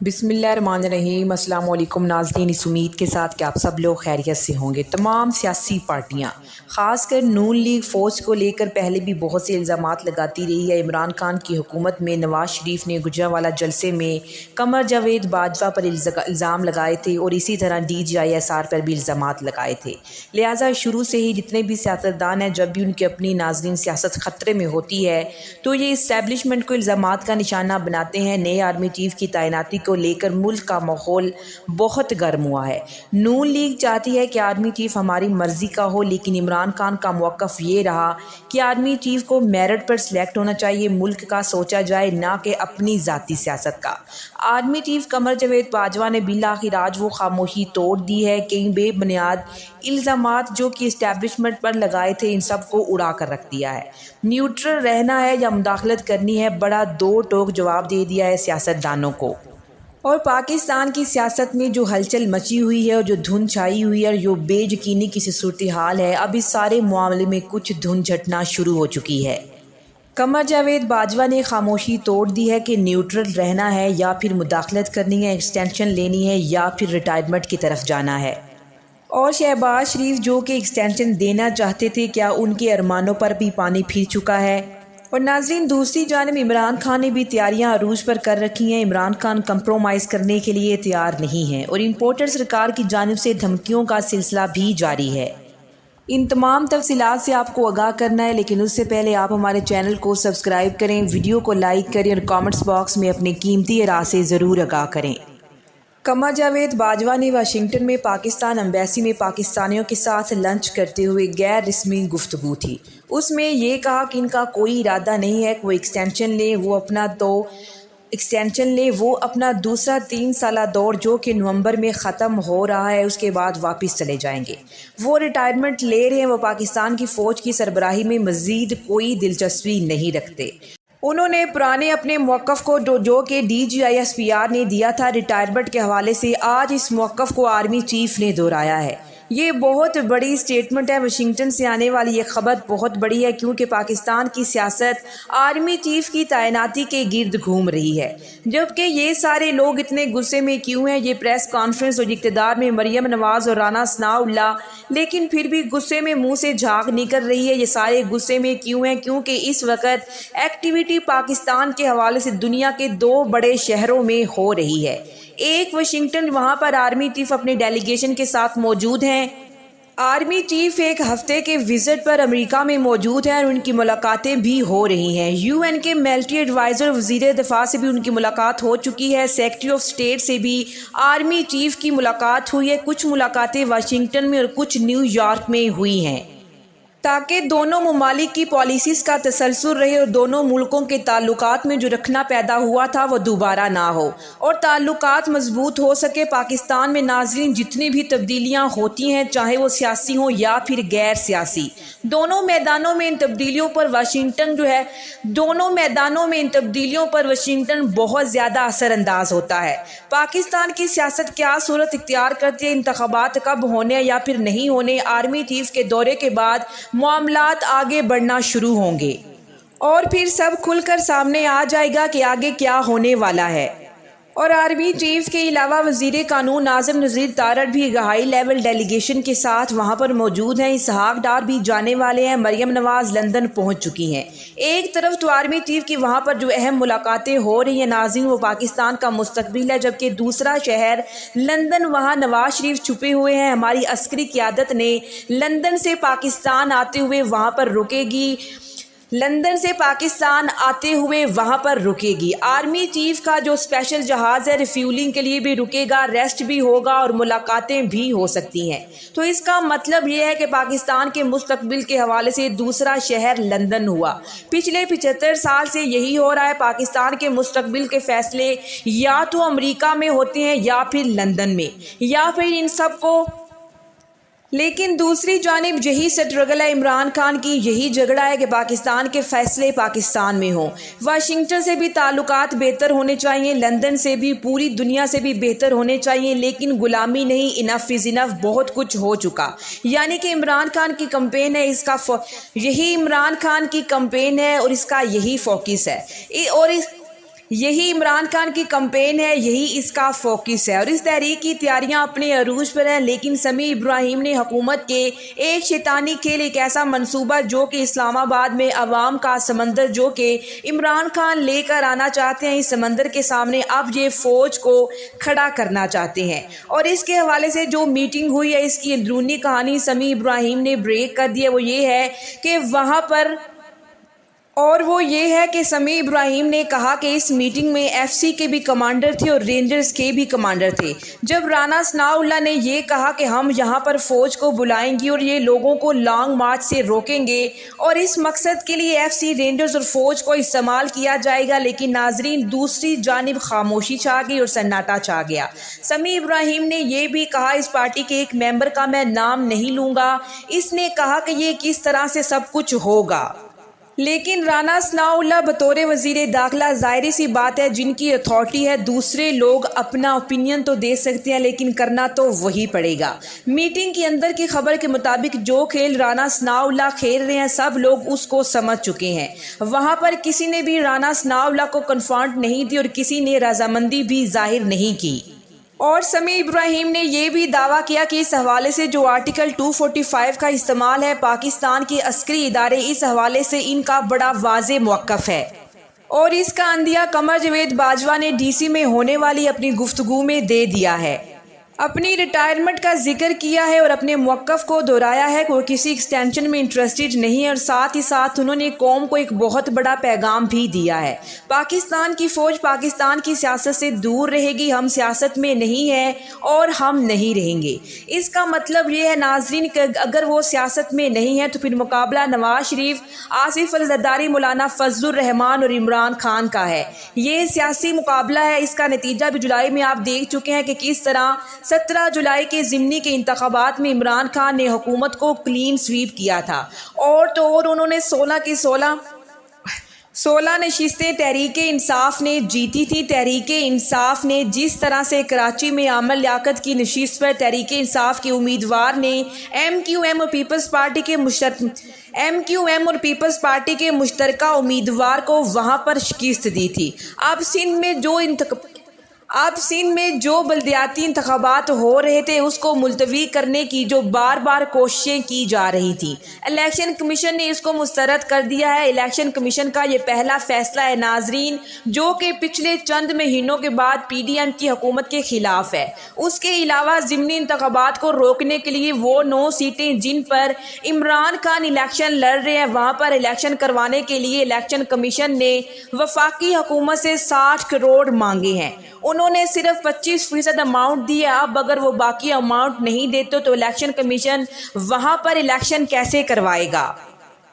بسم اللہ الرحمن الرحیم۔ السلام علیکم ناظرین، اس امید کے ساتھ کہ آپ سب لوگ خیریت سے ہوں گے۔ تمام سیاسی پارٹیاں خاص کر نون لیگ فوج کو لے کر پہلے بھی بہت سے الزامات لگاتی رہی ہے۔ عمران خان کی حکومت میں نواز شریف نے گجرانوالہ جلسے میں قمر جاوید باجوہ پر الزام لگائے تھے اور اسی طرح DGISR پر بھی الزامات لگائے تھے۔ لہٰذا شروع سے ہی جتنے بھی سیاستدان ہیں، جب بھی ان کی اپنی ناظرین سیاست خطرے میں ہوتی ہے تو یہ اسٹیبلشمنٹ کو الزامات کا نشانہ بناتے ہیں۔ نئے آرمی چیف کی تعیناتی کو لے کر ملک کا ماحول بہت گرم ہوا ہے۔ نون لیگ چاہتی ہے کہ آرمی چیف ہماری مرضی کا ہو، لیکن عمران خان کا موقف یہ رہا کہ آرمی چیف کو میرٹ پر سلیکٹ ہونا چاہیے، ملک کا سوچا جائے نہ کہ اپنی ذاتی سیاست کا۔ آرمی چیف قمر جاوید باجوہ نے بالآخر آج وہ خاموشی توڑ دی ہے۔ کئی بے بنیاد الزامات جو کہ اسٹیبلشمنٹ پر لگائے تھے، ان سب کو اڑا کر رکھ دیا ہے۔ نیوٹرل رہنا ہے یا مداخلت کرنی ہے، بڑا دو ٹوک جواب دے دیا ہے سیاستدانوں کو۔ اور پاکستان کی سیاست میں جو ہلچل مچی ہوئی ہے اور جو دھند چھائی ہوئی ہے اور جو بے یقینی کی صورتحال ہے، اب اس سارے معاملے میں کچھ دھند جھٹنا شروع ہو چکی ہے۔ قمر جاوید باجوہ نے خاموشی توڑ دی ہے کہ نیوٹرل رہنا ہے یا پھر مداخلت کرنی ہے، ایکسٹینشن لینی ہے یا پھر ریٹائرمنٹ کی طرف جانا ہے۔ اور شہباز شریف جو کہ ایکسٹینشن دینا چاہتے تھے، کیا ان کے ارمانوں پر بھی پانی پھر چکا ہے؟ اور ناظرین، دوسری جانب عمران خان نے بھی تیاریاں عروج پر کر رکھی ہیں۔ عمران خان کمپرومائز کرنے کے لیے تیار نہیں ہیں اور امپورٹر سرکار کی جانب سے دھمکیوں کا سلسلہ بھی جاری ہے۔ ان تمام تفصیلات سے آپ کو آگاہ کرنا ہے، لیکن اس سے پہلے آپ ہمارے چینل کو سبسکرائب کریں، ویڈیو کو لائک کریں اور کامنٹس باکس میں اپنے قیمتی آراء سے ضرور آگاہ کریں۔ قمر جاوید باجوہ نے واشنگٹن میں پاکستان ایمبیسی میں پاکستانیوں کے ساتھ لنچ کرتے ہوئے غیر رسمی گفتگو تھی۔ اس میں یہ کہا کہ ان کا کوئی ارادہ نہیں ہے کہ وہ ایکسٹینشن لیں، وہ اپنا دوسرا 3 سالہ دور جو کہ نومبر میں ختم ہو رہا ہے، اس کے بعد واپس چلے جائیں گے۔ وہ ریٹائرمنٹ لے رہے ہیں، وہ پاکستان کی فوج کی سربراہی میں مزید کوئی دلچسپی نہیں رکھتے۔ انہوں نے پرانے اپنے موقف کو جو کہ DGISPR نے دیا تھا ریٹائرمنٹ کے حوالے سے، آج اس موقف کو آرمی چیف نے دہرایا ہے۔ یہ بہت بڑی سٹیٹمنٹ ہے۔ واشنگٹن سے آنے والی یہ خبر بہت بڑی ہے، کیونکہ پاکستان کی سیاست آرمی چیف کی تعیناتی کے گرد گھوم رہی ہے۔ جبکہ یہ سارے لوگ اتنے غصے میں کیوں ہیں؟ یہ پریس کانفرنس اور اقتدار میں مریم نواز اور رانا ثناءاللہ، لیکن پھر بھی غصے میں منہ سے جھاگ نکل رہی ہے۔ یہ سارے غصے میں کیوں ہیں؟ کیونکہ اس وقت ایکٹیویٹی پاکستان کے حوالے سے دنیا کے 2 بڑے شہروں میں ہو رہی ہے۔ ایک واشنگٹن، وہاں پر آرمی چیف اپنے ڈیلیگیشن کے ساتھ موجود ہیں۔ آرمی چیف ایک ہفتے کے وزٹ پر امریکہ میں موجود ہیں اور ان کی ملاقاتیں بھی ہو رہی ہیں۔ UN کے ملٹری ایڈوائزر وزیر دفاع سے بھی ان کی ملاقات ہو چکی ہے۔ سیکرٹری آف اسٹیٹ سے بھی آرمی چیف کی ملاقات ہوئی ہے۔ کچھ ملاقاتیں واشنگٹن میں اور کچھ نیو یارک میں ہوئی ہیں، تاکہ دونوں ممالک کی پالیسیز کا تسلسل رہے اور دونوں ملکوں کے تعلقات میں جو رکھنا پیدا ہوا تھا وہ دوبارہ نہ ہو اور تعلقات مضبوط ہو سکے۔ پاکستان میں ناظرین، جتنی بھی تبدیلیاں ہوتی ہیں، چاہے وہ سیاسی ہوں یا پھر غیر سیاسی، دونوں میدانوں میں ان تبدیلیوں پر واشنگٹن بہت زیادہ اثر انداز ہوتا ہے۔ پاکستان کی سیاست کیا صورت اختیار کرتی ہے، انتخابات کب ہونے یا پھر نہیں ہونے، آرمی چیف کے دورے کے بعد معاملات آگے بڑھنا شروع ہوں گے اور پھر سب کھل کر سامنے آ جائے گا کہ آگے کیا ہونے والا ہے۔ اور آرمی چیف کے علاوہ وزیر قانون ناظم نذیر تارڑ بھی ہائی لیول ڈیلیگیشن کے ساتھ وہاں پر موجود ہیں۔ اسحاق ڈار بھی جانے والے ہیں۔ مریم نواز لندن پہنچ چکی ہیں۔ ایک طرف تو آرمی چیف کی وہاں پر جو اہم ملاقاتیں ہو رہی ہیں ناظرین، وہ پاکستان کا مستقبل ہے، جبکہ دوسرا شہر لندن، وہاں نواز شریف چھپے ہوئے ہیں۔ ہماری عسکری قیادت نے لندن سے پاکستان آتے ہوئے وہاں پر رکے گی۔ آرمی چیف کا جو اسپیشل جہاز ہے ریفیولنگ کے لیے بھی رکے گا، ریسٹ بھی ہوگا اور ملاقاتیں بھی ہو سکتی ہیں۔ تو اس کا مطلب یہ ہے کہ پاکستان کے مستقبل کے حوالے سے دوسرا شہر لندن ہوا۔ پچھلے 75 سال سے یہی ہو رہا ہے۔ پاکستان کے مستقبل کے فیصلے یا تو امریکہ میں ہوتے ہیں یا پھر لندن میں یا پھر ان سب کو، لیکن دوسری جانب یہی سٹرگل ہے عمران خان کی، یہی جھگڑا ہے کہ پاکستان کے فیصلے پاکستان میں ہوں۔ واشنگٹن سے بھی تعلقات بہتر ہونے چاہیے، لندن سے بھی، پوری دنیا سے بھی بہتر ہونے چاہیے، لیکن غلامی نہیں، انف از انف، بہت کچھ ہو چکا۔ یعنی کہ عمران خان کی کمپین ہے، یہی عمران خان کی کمپین ہے اور اس کا یہی فوکس ہے۔ اور یہی عمران خان کی کمپین ہے، یہی اس کا فوکس ہے اور اس تحریک کی تیاریاں اپنے عروج پر ہیں۔ لیکن سمیع ابراہیم نے حکومت کے ایک شیطانی کھیل، ایک ایسا منصوبہ جو کہ اسلام آباد میں عوام کا سمندر جو کہ عمران خان لے کر آنا چاہتے ہیں، اس سمندر کے سامنے اب یہ فوج کو کھڑا کرنا چاہتے ہیں۔ اور اس کے حوالے سے جو میٹنگ ہوئی ہے، اس کی اندرونی کہانی سمیع ابراہیم نے بریک کر دی ہے، وہ یہ ہے کہ سمیع ابراہیم نے کہا کہ اس میٹنگ میں ایف سی کے بھی کمانڈر تھے اور رینجرز کے بھی کمانڈر تھے۔ جب رانا ثناء اللہ نے یہ کہا کہ ہم یہاں پر فوج کو بلائیں گے اور یہ لوگوں کو لانگ مارچ سے روکیں گے اور اس مقصد کے لیے ایف سی، رینجرز اور فوج کو استعمال کیا جائے گا، لیکن ناظرین دوسری جانب خاموشی چھا گئی اور سناٹا چھا گیا۔ سمیع ابراہیم نے یہ بھی کہا، اس پارٹی کے ایک ممبر کا میں نام نہیں لوں گا، اس نے کہا کہ یہ کس طرح سے سب کچھ ہوگا۔ لیکن رانا ثناء اللہ بطور وزیر داخلہ ظاہری سی بات ہے جن کی اتھارٹی ہے، دوسرے لوگ اپنا اوپینین تو دے سکتے ہیں لیکن کرنا تو وہی پڑے گا۔ میٹنگ کے اندر کی خبر کے مطابق جو کھیل رانا ثناء اللہ کھیل رہے ہیں سب لوگ اس کو سمجھ چکے ہیں۔ وہاں پر کسی نے بھی رانا ثناء اللہ کو کنفرنٹ نہیں دی اور کسی نے رضامندی بھی ظاہر نہیں کی۔ اور سمیع ابراہیم نے یہ بھی دعویٰ کیا کہ اس حوالے سے جو آرٹیکل 245 کا استعمال ہے پاکستان کے عسکری ادارے، اس حوالے سے ان کا بڑا واضح موقف ہے اور اس کا عندیہ قمر جاوید باجوہ نے ڈی سی میں ہونے والی اپنی گفتگو میں دے دیا ہے۔ اپنی ریٹائرمنٹ کا ذکر کیا ہے اور اپنے موقف کو دہرایا ہے کہ وہ کسی ایکسٹینشن میں انٹرسٹڈ نہیں ہے اور ساتھ ہی ساتھ انہوں نے قوم کو ایک بہت بڑا پیغام بھی دیا ہے۔ پاکستان کی فوج پاکستان کی سیاست سے دور رہے گی، ہم سیاست میں نہیں ہیں اور ہم نہیں رہیں گے۔ اس کا مطلب یہ ہے ناظرین کہ اگر وہ سیاست میں نہیں ہے تو پھر مقابلہ نواز شریف، آصف علی زرداری، مولانا فضل الرحمان اور عمران خان کا ہے۔ یہ سیاسی مقابلہ ہے، اس کا نتیجہ بھی جولائی میں آپ دیکھ چکے ہیں کہ کس طرح 17 جولائی کے ضمنی کے انتخابات میں عمران خان نے حکومت کو کلین سویپ کیا تھا اور انہوں نے 16 نشستیں تحریک انصاف نے جیتی تھی۔ تحریک انصاف نے جس طرح سے کراچی میں عامر لیاقت کی نشست پر تحریک انصاف کے امیدوار نے ایم کیو ایم اور پیپلز پارٹی کے مشترکہ امیدوار کو وہاں پر شکست دی تھی۔ اب سندھ میں جو بلدیاتی انتخابات ہو رہے تھے اس کو ملتوی کرنے کی جو بار بار کوششیں کی جا رہی تھیں، الیکشن کمیشن نے اس کو مسترد کر دیا ہے۔ الیکشن کمیشن کا یہ پہلا فیصلہ ہے ناظرین جو کہ پچھلے چند مہینوں کے بعد پی ڈی ایم کی حکومت کے خلاف ہے۔ اس کے علاوہ ضمنی انتخابات کو روکنے کے لیے وہ 9 سیٹیں جن پر عمران خان الیکشن لڑ رہے ہیں وہاں پر الیکشن کروانے کے لیے الیکشن کمیشن نے وفاقی حکومت سے 60 کروڑ مانگے ہیں۔ انہوں نے صرف 25% اماؤنٹ دی ہے۔ اب اگر وہ باقی اماؤنٹ نہیں دیتے تو الیکشن کمیشن وہاں پر الیکشن کیسے کروائے گا؟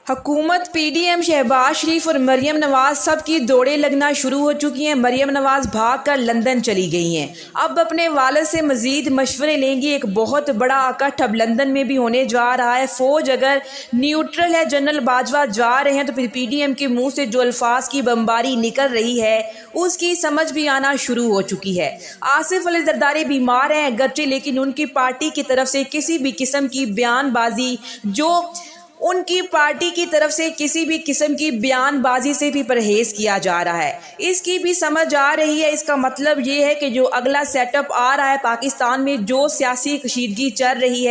حکومت، پی ڈی ایم، شہباز شریف اور مریم نواز سب کی دوڑیں لگنا شروع ہو چکی ہیں۔ مریم نواز بھاگ کر لندن چلی گئی ہیں، اب اپنے والد سے مزید مشورے لیں گی۔ ایک بہت بڑا اکٹھ اب لندن میں بھی ہونے جا رہا ہے۔ فوج اگر نیوٹرل ہے، جنرل باجوہ جا رہے ہیں تو پھر پی ڈی ایم کے منہ سے جو الفاظ کی بمباری نکل رہی ہے اس کی سمجھ بھی آنا شروع ہو چکی ہے۔ آصف علی زرداری بیمار ہیں اگرچہ، لیکن ان کی پارٹی کی طرف سے کسی بھی قسم کی بیان بازی سے بھی پرہیز کیا جا رہا ہے۔ اس کی بھی سمجھ آ رہی ہے۔ اس کا مطلب یہ ہے کہ جو اگلا سیٹ اپ آ رہا ہے پاکستان میں، جو سیاسی کشیدگی چل رہی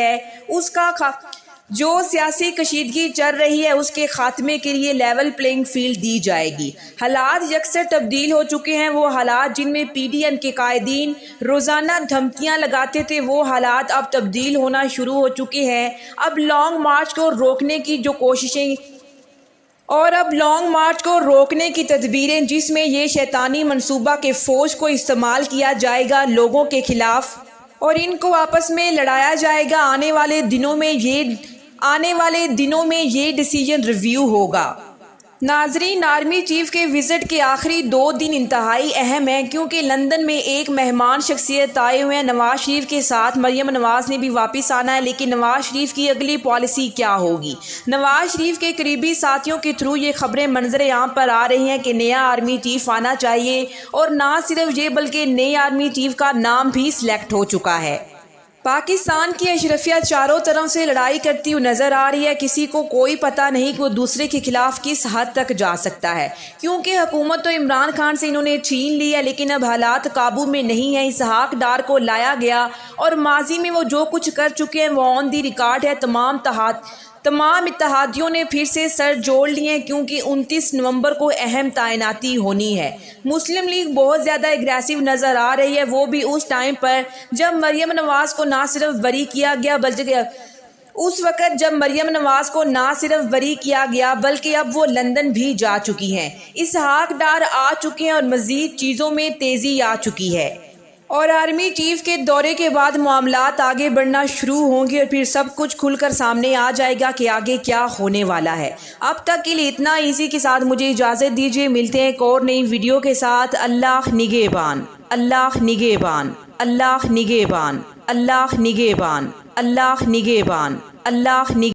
ہے اس کے خاتمے کے لیے لیول پلینگ فیلڈ دی جائے گی۔ حالات یکسر تبدیل ہو چکے ہیں۔ وہ حالات جن میں پی ڈی ایم کے قائدین روزانہ دھمکیاں لگاتے تھے وہ حالات اب تبدیل ہونا شروع ہو چکے ہیں۔ اب لانگ مارچ کو روکنے کی تدبیریں جس میں یہ شیطانی منصوبہ کہ فوج کو استعمال کیا جائے گا لوگوں کے خلاف اور ان کو آپس میں لڑایا جائے گا۔ آنے والے دنوں میں یہ ڈیسیجن ریویو ہوگا۔ ناظرین، آرمی چیف کے وزٹ کے آخری 2 دن انتہائی اہم ہیں کیونکہ لندن میں ایک مہمان شخصیت آئے ہوئے ہیں۔ نواز شریف کے ساتھ مریم نواز نے بھی واپس آنا ہے، لیکن نواز شریف کی اگلی پالیسی کیا ہوگی؟ نواز شریف کے قریبی ساتھیوں کے تھرو یہ خبریں منظر عام پر آ رہی ہیں کہ نیا آرمی چیف آنا چاہیے اور نہ صرف یہ بلکہ نئے آرمی چیف کا نام بھی سلیکٹ ہو چکا ہے۔ پاکستان کی اشرفیہ چاروں طرف سے لڑائی کرتی ہوئی نظر آ رہی ہے. کسی کو کوئی پتہ نہیں کہ وہ دوسرے کے خلاف کس حد تک جا سکتا ہے، کیونکہ حکومت تو عمران خان سے انہوں نے چھین لی ہے، لیکن اب حالات قابو میں نہیں ہیں. اسحاق ڈار کو لایا گیا اور ماضی میں وہ جو کچھ کر چکے ہیں وہ آن دی ریکارڈ ہے. تمام اتحادیوں نے پھر سے سر جوڑ لیے ہیں، کیونکہ 29 نومبر کو اہم تعیناتی ہونی ہے. مسلم لیگ بہت زیادہ اگریسو نظر آ رہی ہے، وہ بھی اس ٹائم پر جب مریم نواز کو نہ صرف بری کیا گیا بلکہ اب وہ لندن بھی جا چکی ہیں. اسحاق ڈار آ چکے ہیں اور مزید چیزوں میں تیزی آ چکی ہے، اور آرمی چیف کے دورے کے بعد معاملات آگے بڑھنا شروع ہوں گے اور پھر سب کچھ کھل کر سامنے آ جائے گا کہ آگے کیا ہونے والا ہے. اب تک کے لیے اتنا. اسی کے ساتھ مجھے اجازت دیجیے، ملتے ہیں ایک اور نئی ویڈیو کے ساتھ. اللہ نگہبان، اللہ نگہبان، اللہ نگہبان، اللہ نگہبان، اللہ نگہبان، اللہ نگہبان.